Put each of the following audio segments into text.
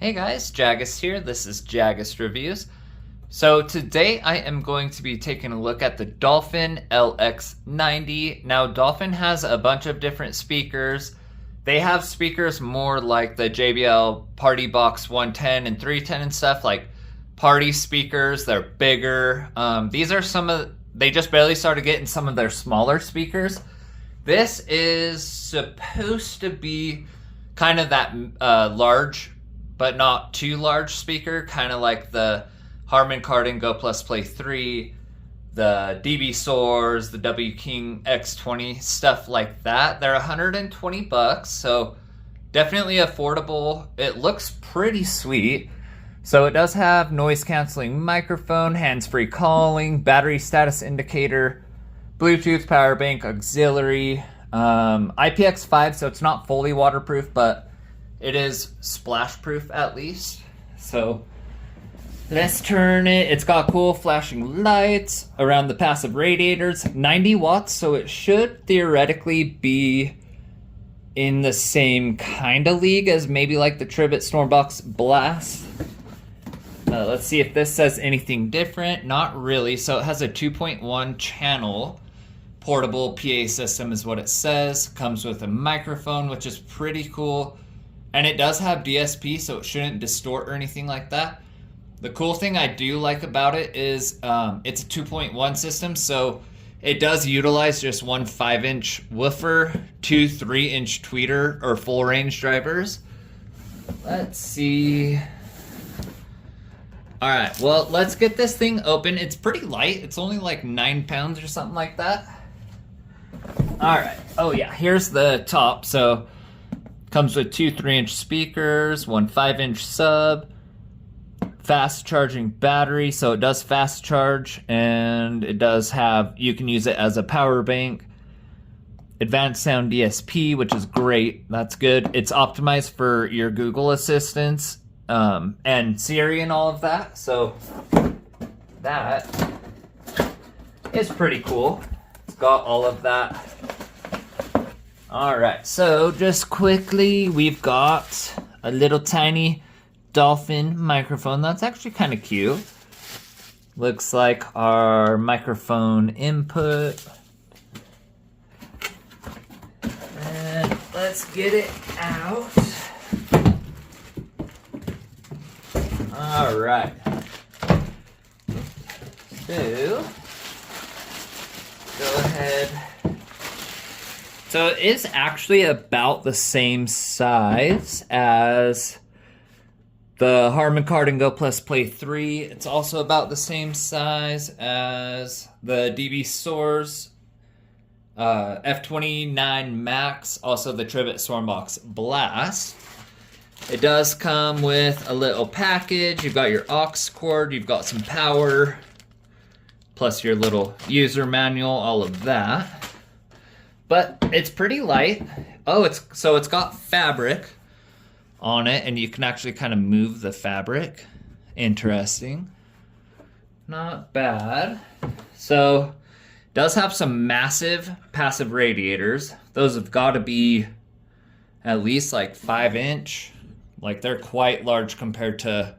Hey guys, Jagus here. This is Jagus Reviews. So today I am going to be taking a look at the Dolphin LX90. Now Dolphin has a bunch of different speakers. They have speakers more like the JBL Party Box 110 and 310 and stuff, like party speakers. They're bigger. These are they just barely started getting some of their smaller speakers. This is supposed to be kind of that large, but not too large speaker, kind of like the Harman Kardon Go Plus Play 3, the DB Soars, the W King X20, stuff like that. They're $120, so definitely affordable. It looks pretty sweet. So it does have noise canceling microphone, hands-free calling, battery status indicator, Bluetooth, power bank, auxiliary, IPX5, so it's not fully waterproof, but it is splash proof at least. So let's turn it. It's got cool flashing lights around the passive radiators, 90 watts, so it should theoretically be in the same kind of league as maybe like the Tribit Stormbox Blast. Let's see if this says anything different. Not really. So it has a 2.1 channel portable PA system is what it says. Comes with a microphone, which is pretty cool. And it does have DSP, so it shouldn't distort or anything like that. The cool thing I do like about it is it's a 2.1 system, so it does utilize just one 5-inch woofer, two 3-inch tweeter or full range drivers. Let's see. All right, well, let's get this thing open. It's pretty light. It's only like 9 pounds or something like that. All right. Oh yeah, here's the top. So comes with two 3-inch speakers, one 5-inch sub, fast charging battery. So it does fast charge, and it does have, you can use it as a power bank. Advanced sound DSP, which is great. That's good. It's optimized for your Google Assistants and Siri and all of that. So that is pretty cool. It's got all of that. All right, so just quickly, we've got a little tiny Dolphin microphone. That's actually kind of cute. Looks like our microphone input. And let's get it out. All right. So, go ahead. So it is actually about the same size as the Harman Kardon Go Plus Play 3. It's also about the same size as the DB Soars F29 Max, also the Tribit Stormbox Blast. It does come with a little package. You've got your aux cord, you've got some power, plus your little user manual, all of that. But it's pretty light. Oh, it's got fabric on it, and you can actually kind of move the fabric. Interesting. Not bad. So, it does have some massive passive radiators. Those have got to be at least like 5-inch. Like, they're quite large compared to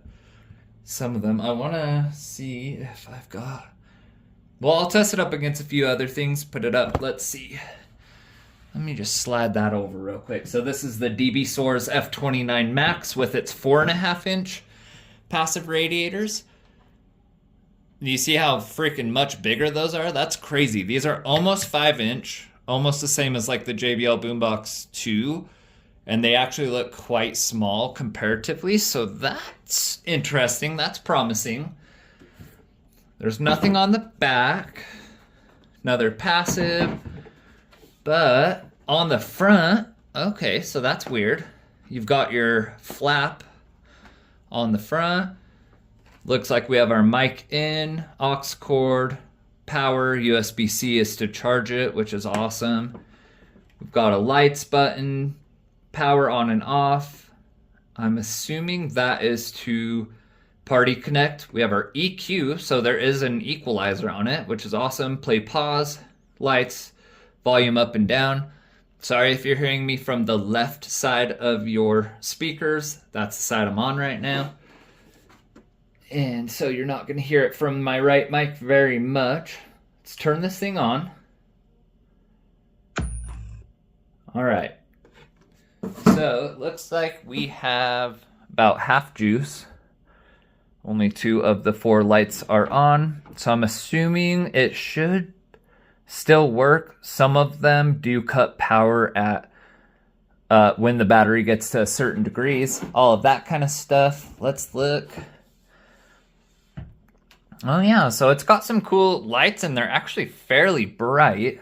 some of them. I want to see if I've got... Well, I'll test it up against a few other things. Put it up. Let's see. Let me just slide that over real quick. So this is the DB Soars F29 Max with its 4.5-inch passive radiators. You see how freaking much bigger those are? That's crazy. These are almost 5-inch, almost the same as like the JBL Boombox 2. And they actually look quite small comparatively. So that's interesting. That's promising. There's nothing on the back. Another passive. But on the front, okay, so that's weird. You've got your flap on the front. Looks like we have our mic in, aux cord, power, USB-C is to charge it, which is awesome. We've got a lights button, power on and off. I'm assuming that is to party connect. We have our EQ, so there is an equalizer on it, which is awesome. Play, pause, lights, volume up and down. Sorry if you're hearing me from the left side of your speakers. That's the side I'm on right now. And so you're not going to hear it from my right mic very much. Let's turn this thing on. All right. So it looks like we have about half juice. Only 2 of the 4 lights are on. So I'm assuming it should still work. Some of them do cut power at when the battery gets to certain degrees. All of that kind of stuff. Let's look. Oh yeah, so it's got some cool lights and they're actually fairly bright.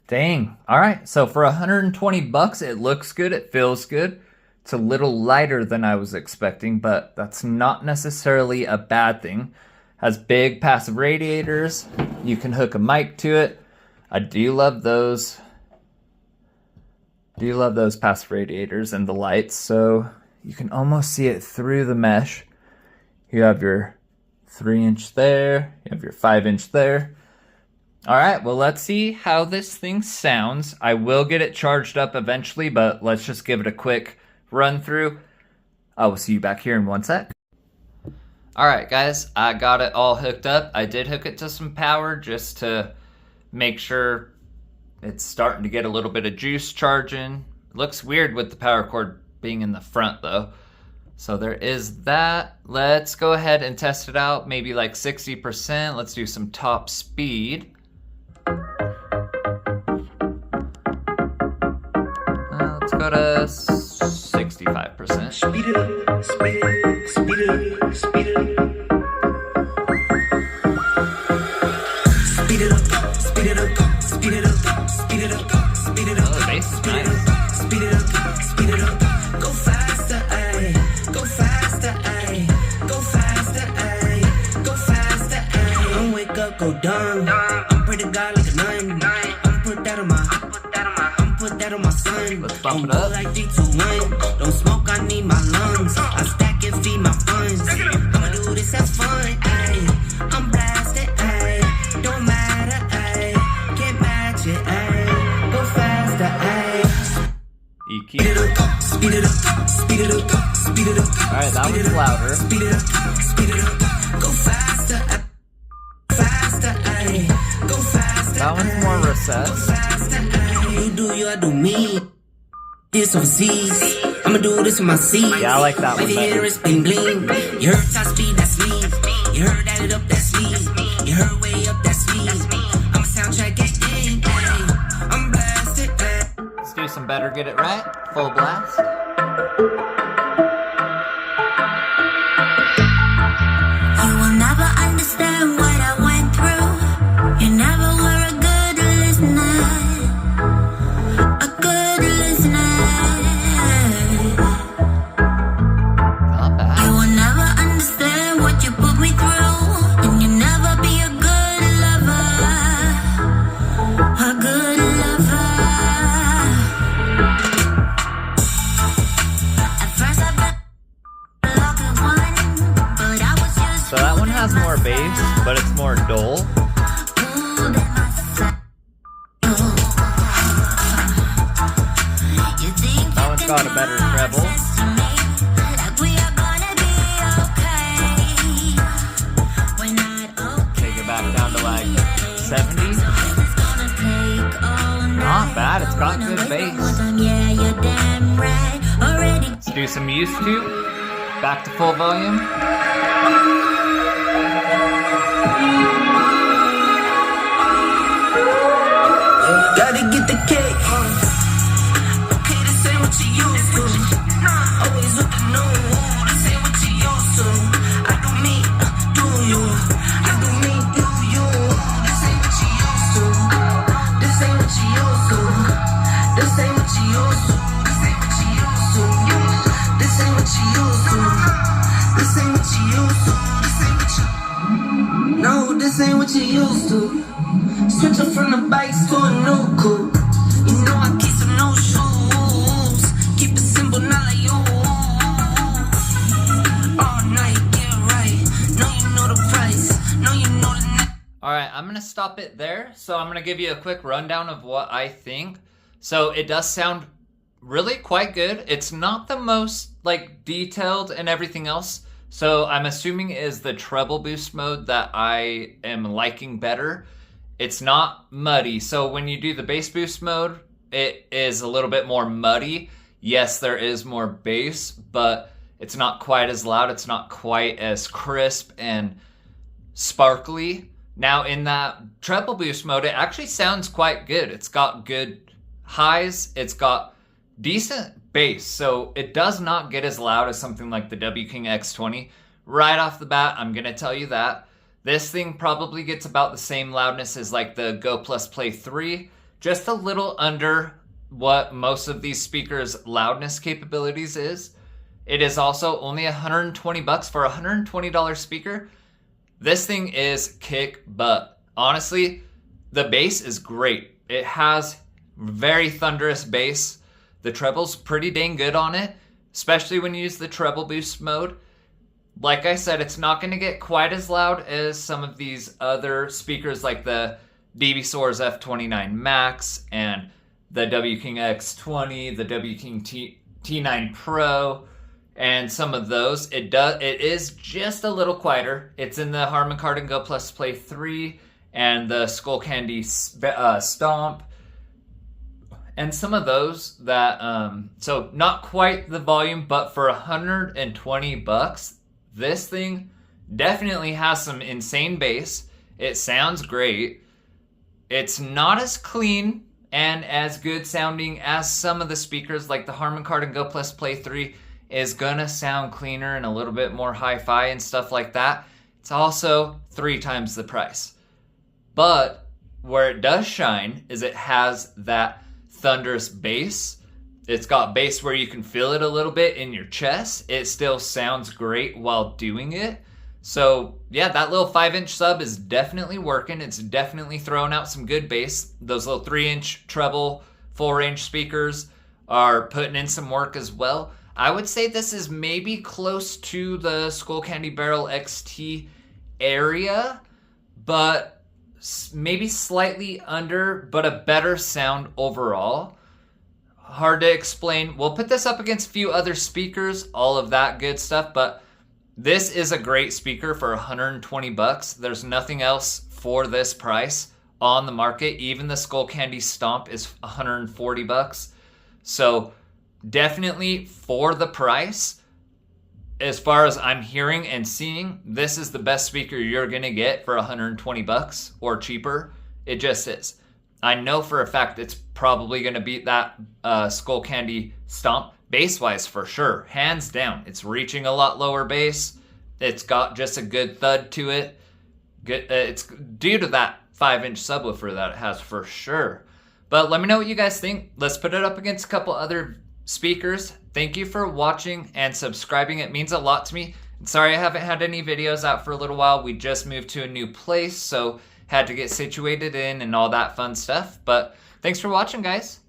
Dang. All right, so for 120 bucks, it looks good, it feels good. It's a little lighter than I was expecting, but that's not necessarily a bad thing. Has big passive radiators. You can hook a mic to it. I do love those. Passive radiators and the lights, so you can almost see it through the mesh. You have your 3-inch there, you have your 5-inch there. All right, well, let's see how this thing sounds. I will get it charged up eventually, but let's just give it a quick run through. I will see you back here in 1 sec. All right, guys, I got it all hooked up. I did hook it to some power just to make sure it's starting to get a little bit of juice charging. It looks weird with the power cord being in the front though. So there is that. Let's go ahead and test it out, maybe like 60%. Let's do some top speed. Let's go to 65%. Speed it up, speed it up, speed it up, speed it up. Speed it up, speed it up, speed it up, speed it up, speed it up. Oh, the bass is nice. Speed it up, speed it up. Go faster, ayy. Go faster, ayy. Go faster, ayy. Go faster, ayy. Don't wake up, go down. I'm pretty God like a 9. I'm put that on my son. Let's bump it up. Like 3, 2, 1. Don't smoke, I need my lungs. I stack and feed my funds. I'ma do this, have fun, ayy. I'm blasted, ayy. Don't matter, ayy. Can't match it, ayy. Go faster, ayy. EQ. Speed it up, speed it up, speed it up, speed it up. Alright, that one's louder. Speed it up, speed it up. Go faster, faster, ayy. Go faster. That one's more recessed. Faster, ayy. You do you, I do me. This overseas. I'ma do this with my seeds. Yeah, I like that one better. better. Hear it's bling bling. You heard top speed, that's me. You heard added up, that's me. You heard way up, that's me. I'm a soundtrack, get in, ayy. I'm blasted, ayy. Let's do some better, get it right. Full blast. You will never understand what I went through. You never were a good listener. A good listener. Not bad. You will never understand what you put me through. And you never be a good lover. A good lover. At first I felt like one, but I was just So that one has more bass, but it's more dull. pulled at my side. You think That one's got a better treble. like we are gonna be okay. We're not okay. Take it back down to like 70. It's gonna take all night. Not bad, it's got good bass. Yeah, you're damn right. Already Let's do some used to. Back to full volume. Gotta get the cake. Okay, this ain't what you used to. Always with the new. This ain't what you used to. I do me, do you. I do me, do you. This ain't what you used to. This ain't what you used to. This ain't what you used to. This ain't what you used to. This ain't what you used to. This ain't what you used to. This ain't what you. No, this ain't what you used to. Switching from the bikes to a new coupe. You know I keep some new shoes. Keep it simple, not like you. All night, get right. Know you know the price. Know you know the Alright, I'm going to stop it there. So I'm going to give you a quick rundown of what I think. So it does sound really quite good. It's not the most like detailed and everything else. So I'm assuming it is the treble boost mode that I am liking better. It's not muddy. So when you do the bass boost mode, it is a little bit more muddy. Yes, there is more bass, but it's not quite as loud. It's not quite as crisp and sparkly. Now in that treble boost mode, it actually sounds quite good. It's got good highs. It's got decent bass. So it does not get as loud as something like the W King X20. Right off the bat, I'm going to tell you that. This thing probably gets about the same loudness as like the Go Plus Play 3. Just a little under what most of these speakers' loudness capabilities is. It is also only $120 for a $120 speaker. This thing is kick butt. Honestly, the bass is great. It has very thunderous bass. The treble's pretty dang good on it, especially when you use the treble boost mode. Like I said, it's not going to get quite as loud as some of these other speakers like the DB Source F29 Max and the W King X20, the W King T9 Pro, and some of those. It is just a little quieter. It's in the Harman Kardon Go Plus Play 3 and the Skullcandy Stomp. And some of those that, so not quite the volume, but for $120, this thing definitely has some insane bass. It sounds great. It's not as clean and as good sounding as some of the speakers like the Harman Kardon Go Plus Play 3 is gonna sound cleaner and a little bit more hi-fi and stuff like that. It's also 3 times the price. But where it does shine is it has that thunderous bass. It's got bass where you can feel it a little bit in your chest. It still sounds great while doing it. So yeah, that little 5-inch sub is definitely working. It's definitely throwing out some good bass. Those little 3-inch treble, 4-inch speakers are putting in some work as well. I would say this is maybe close to the Skullcandy Barrel XT area, but maybe slightly under, but a better sound overall. Hard to explain. We'll put this up against a few other speakers, all of that good stuff, but this is a great speaker for $120. There's nothing else for this price on the market. Even the Skullcandy Stomp is $140. So definitely for the price, as far as I'm hearing and seeing, this is the best speaker you're going to get for $120 or cheaper. It just is. I know for a fact it's probably going to beat that Skullcandy Stomp. Bass-wise, for sure. Hands down. It's reaching a lot lower bass. It's got just a good thud to it. It's due to that 5-inch subwoofer that it has for sure. But let me know what you guys think. Let's put it up against a couple other speakers. Thank you for watching and subscribing. It means a lot to me. And sorry I haven't had any videos out for a little while. We just moved to a new place, so had to get situated in and all that fun stuff. But thanks for watching, guys.